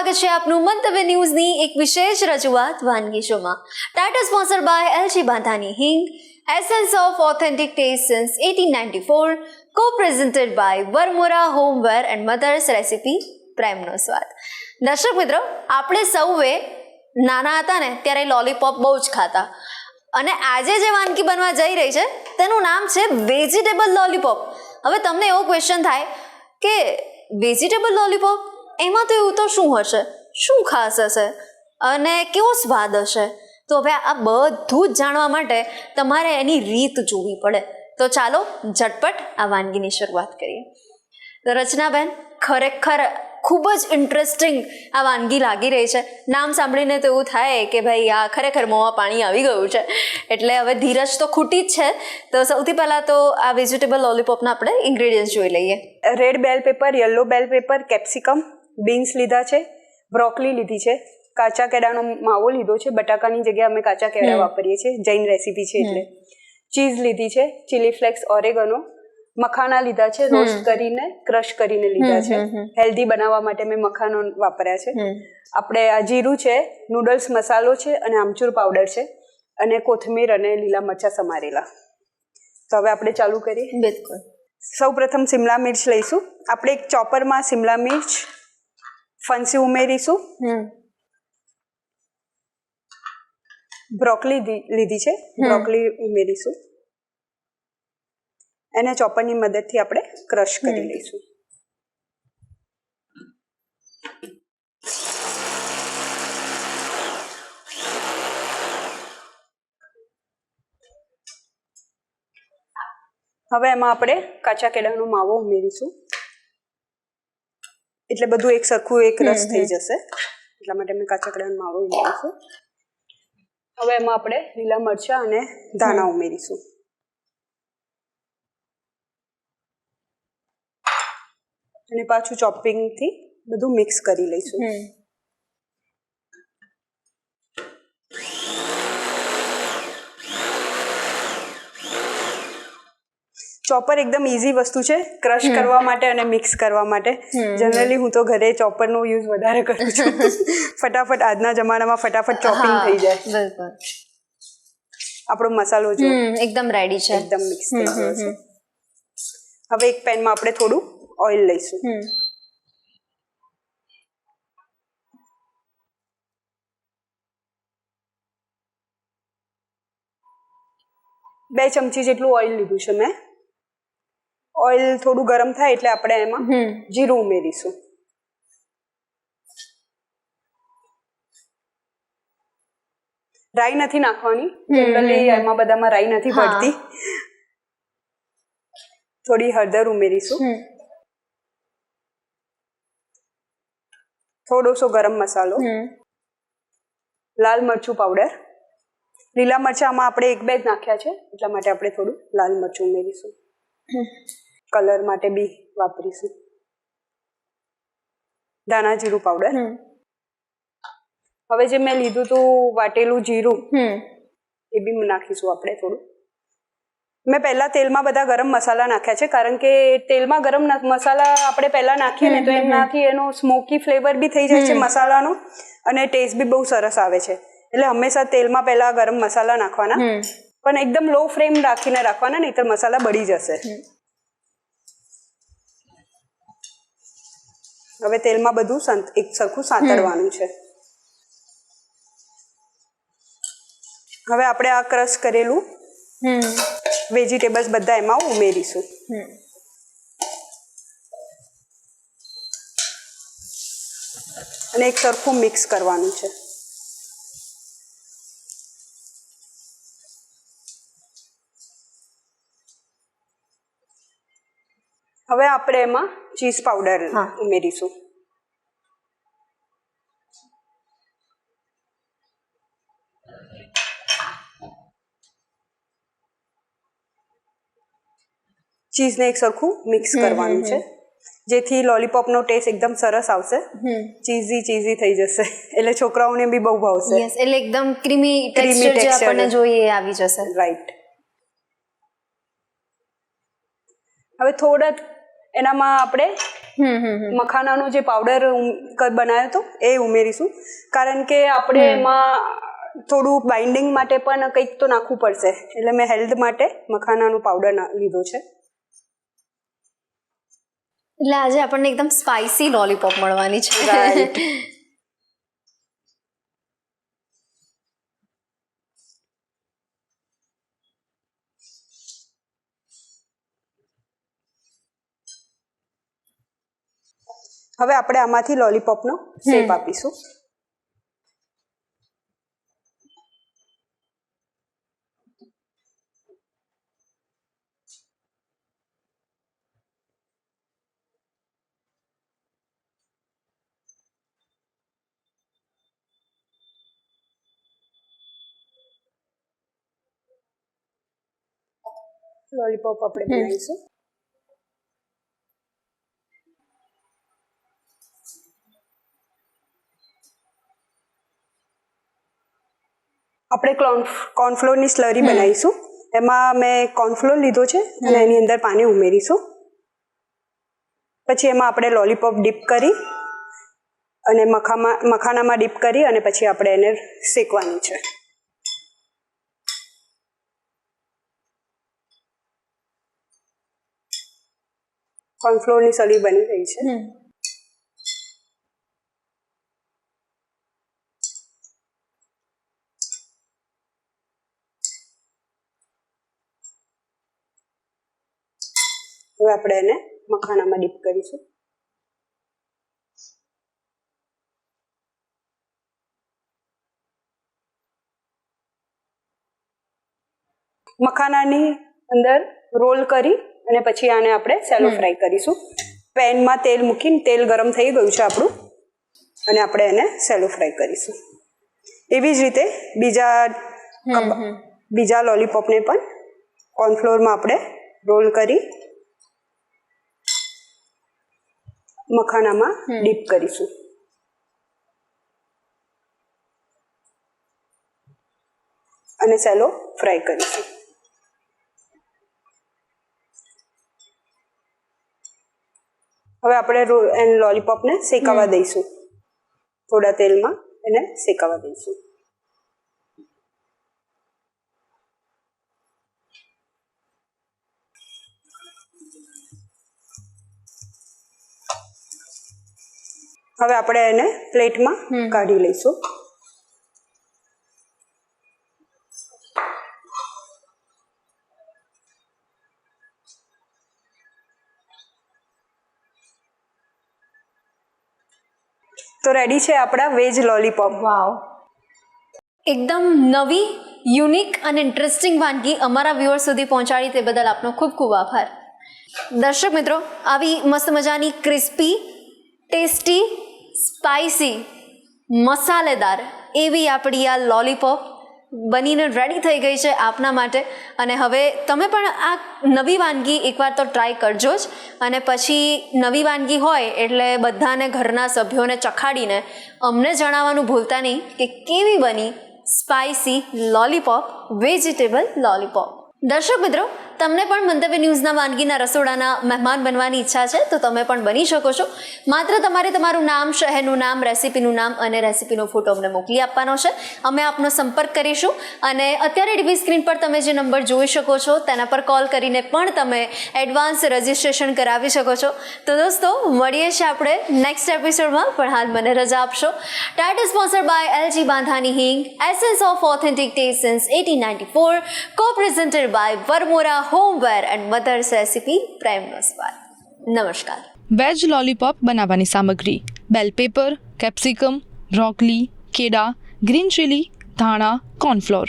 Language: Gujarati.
સ્વાગત છે આપનું મંતવ્ય ન્યૂઝની એક વિશેષ રજૂઆત વાનગી શોમાં. Title sponsor by LG Bandhani hing, essence of authentic taste since 1894, co-presented by Varmora homeware and mother's recipe પ્રેમનો સ્વાદ. દર્શક મિત્રો, આપણે સૌએ નાના હતા ને ત્યારે લોલીપોપ બહુ જ ખાતા અને આજે જે વાનગી બનવા જઈ રહી છે તેનું નામ છે વેજીટેબલ લોલીપોપ. હવે તમને એવો ક્વેશ્ચન થાય કે વેજીટેબલ લોલીપોપ, એમાં તો એવું તો શું હશે, શું ખાસ હશે અને કેવો સ્વાદ હશે? તો હવે આ બધું જ જાણવા માટે તમારે એની રીત જોવી પડે. તો ચાલો ઝટપટ આ વાનગીની શરૂઆત કરીએ. તો રચનાબેન, ખરેખર ખૂબ જ ઇન્ટરેસ્ટિંગ આ વાનગી લાગી રહી છે. નામ સાંભળીને તો એવું થાય કે ભાઈ આ ખરેખર મોંમાં પાણી આવી ગયું છે. એટલે હવે ધીરજ તો ખૂટી જ છે. તો સૌથી પહેલાં તો આ વેજીટેબલ લોલીપોપના આપણે ઇન્ગ્રેડિયન્ટ્સ જોઈ લઈએ. રેડ બેલ પેપર, યલો બેલ પેપર, કેપ્સિકમ, બીન્સ લીધા છે, બ્રોકલી લીધી છે, કાચા કેળાનો માવો લીધો છે. બટાકાની જગ્યાએ અમે કાચા કેળા વાપરીએ છીએ, જૈન રેસીપી છે એટલે. ચીઝ લીધી છે, ચીલી ફ્લેક્સ, ઓરેગનો, મખાના લીધા છે, રોસ્ટ કરીને ક્રશ કરીને લીધા છે. હેલ્ધી બનાવવા માટે મેં મખાનો વાપર્યા છે. આપણે આ જીરું છે, નૂડલ્સ મસાલો છે અને આમચૂર પાવડર છે અને કોથમીર અને લીલા મરચાં સમારેલા. તો હવે આપણે ચાલુ કરીએ. બિલકુલ. સૌ પ્રથમ શિમલા મિર્ચ લઈશું. આપણે એક ચોપરમાં શિમલા મિર્ચ ફણસી ઉમેરીશું. બ્રોકલી લીધી છે, બ્રોકલી ઉમેરીશું. એને ચોપરની મદદથી આપણે ક્રશ કરી લઈશું. હવે એમાં આપણે કાચા કેળાનો માવો ઉમેરીશું. એટલે બધું એક સરખું એક રસ થઈ જશે. એટલા માટે મેં કાચા કેળાનો માવો ઉમેરીશું. હવે એમાં આપણે લીલા મરચાં અને ધાણા ઉમેરીશું. અને પાછું ચોપિંગથી બધું મિક્સ કરી લઈશું. ચોપર એકદમ ઇઝી વસ્તુ છે ક્રશ કરવા માટે અને મિક્સ કરવા માટે. જનરલી હું તો ઘરે ચોપરનો યુઝ વધારે કરું છું. ફટાફટ આજના જમાનામાં ફટાફટ ચોપિંગ થઈ જાય. આપણો મસાલો જો એકદમ રેડી છે, એકદમ મિક્સ થઈ ગયો છે. હવે એક પેનમાં આપણે થોડું ઓઇલ લઈશું. બે ચમચી જેટલું ઓઇલ લીધું છે મેં. ઓઇલ થોડું ગરમ થાય એટલે આપણે એમાં જીરું ઉમેરીશું. રાઈ નથી નાખવાની, જનરલી એમાં બધામાં રાઈ નથી પડતી. થોડી હળદર ઉમેરીશું. થોડોસો ગરમ મસાલો, લાલ મરચું પાવડર. લીલા મરચાં આપણે એક બે જ નાખ્યા છે એટલા માટે આપણે થોડું લાલ મરચું ઉમેરીશું. કલર માટે બી વાપરીશું. ધાણા જીરું પાવડર. હવે જે મેં લીધું હતું વાટેલું જીરું, એ બી નાખીશું આપણે થોડું. મેં પહેલાં તેલમાં બધા ગરમ મસાલા નાખ્યા છે, કારણ કે તેલમાં ગરમ મસાલા આપણે પહેલાં નાખીએ ને તો એનાથી એનો સ્મોકી ફ્લેવર બી થઈ જાય છે મસાલાનો અને ટેસ્ટ બી બહુ સરસ આવે છે. એટલે હંમેશા તેલમાં પહેલાં ગરમ મસાલા નાખવાના, પણ એકદમ લો ફ્લેમ રાખીને રાખવાના, નહીંતર મસાલા બળી જશે. હવે તેલમાં બધું એક સરખું સાંતળવાનું છે. હવે આપણે આ ક્રશ કરેલું વેજીટેબલ્સ બધા એમાં ઉમેરીશું. અને એક સરખું મિક્સ કરવાનું છે. હવે આપણે એમાં ચીઝ પાવડર ઉમેરીશું. ચીઝને એક સરખું મિક્સ કરવાનું છે, જેથી લોલીપોપનો ટેસ્ટ એકદમ સરસ આવશે. ચીઝી થઈ જશે એટલે છોકરાઓને બી બહુ ભાવશે. એટલે એકદમ ક્રીમી ટેક્સચર જે આપણને જોઈએ આવી જશે. રાઈટ. હવે થોડા એનામાં આપણે મખાનાનો જે પાવડર બનાવ્યો હતો એ ઉમેરીશું, કારણ કે આપણે એમાં થોડું બાઇન્ડિંગ માટે પણ કંઈક તો નાખવું પડશે, એટલે મેં હેલ્થ માટે મખાનાનો પાવડર લીધો છે. એટલે આજે આપણને એકદમ સ્પાઇસી લોલીપોપ મળવાની છે. હવે આપણે આમાંથી લોલીપોપનો શેપ આપીશું. લોલીપોપ આપણે બનાવીશું. આપણે કોર્નફ્લોરની સ્લરી બનાવીશું. એમાં મેં કોર્નફ્લોર લીધો છે અને એની અંદર પાણી ઉમેરીશું. પછી એમાં આપણે લોલીપોપ ડીપ કરી અને મખાનામાં ડીપ કરી અને પછી આપણે એને શેકવાની છે. કોર્નફ્લોરની સ્લરી બની ગઈ છે. હવે આપણે એને મખાનામાં ડીપ કરીશું. મખાનાની અંદર રોલ કરી અને પછી આને આપણે સેલો ફ્રાય કરીશું. પેનમાં તેલ મૂકીને તેલ ગરમ થઈ ગયું છે આપણું, અને આપણે એને સેલો ફ્રાય કરીશું. એવી જ રીતે બીજા લોલીપોપને પણ કોર્નફ્લોરમાં આપણે રોલ કરી મખાનામાં ડીપ કરીશું. અને સેલો ફ્રાય કરીશું. હવે આપણે લોલીપોપને શેકાવા દઈશું. થોડા તેલમાં એને શેકાવા દઈશું. હવે આપણે એને પ્લેટમાં કાઢી લઈશું. તો રેડી છે આપણા વેજ લોલીપોપ. વાવ, એકદમ નવી, યુનિક અને ઇન્ટરેસ્ટિંગ વાનગી અમારા વ્યુઅર્સ સુધી પહોંચાડી તે બદલ આપનો ખૂબ ખૂબ આભાર. દર્શક મિત્રો, આવી મસ્ત મજાની ક્રિસ્પી, ટેસ્ટી, સ્પાઇસી, મસાલેદાર એવી આપણી આ લોલીપોપ બનીને રેડી થઈ ગઈ છે આપના માટે. અને હવે તમે પણ આ નવી વાનગી એકવાર તો ટ્રાય કરજો જ, અને પછી નવી વાનગી હોય એટલે બધાને, ઘરના સભ્યોને ચખાડીને અમને જણાવવાનું ભૂલતા નહીં કે કેવી બની સ્પાઇસી લોલીપોપ, વેજીટેબલ લોલીપોપ. દર્શક મિત્રો, તમને પણ મંતવ્ય ન્યૂઝના વાનગીના રસોડાના મહેમાન બનવાની ઈચ્છા છે તો તમે પણ બની શકો છો. માત્ર તમારે તમારું નામ, શહેરનું નામ, રેસીપીનું નામ અને રેસીપીનો ફોટો અમને મોકલી આપવાનો છે. અમે આપનો સંપર્ક કરીશું અને અત્યારે ટીવી સ્ક્રીન પર તમે જે નંબર જોઈ શકો છો તેના પર કોલ કરીને પણ તમે એડવાન્સ રજિસ્ટ્રેશન કરાવી શકો છો. તો દોસ્તો, મળીએ છીએ આપણે નેક્સ્ટ એપિસોડમાં, પણ હાલ મને રજા આપશો. Title sponsored by LG Bandhani hing, essence of authentic taste since 1894, co-presented by Varmora homeware and mother's recipe, પ્રેમનો સ્વાદ. નમસ્કાર. વેજ લોલીપોપ બનાવવાની સામગ્રી: બેલ પેપર, કેપ્સિકમ, બ્રોકોલી, કેળા, ગ્રીન ચીલી, ધાણા, કોર્નફ્લોર.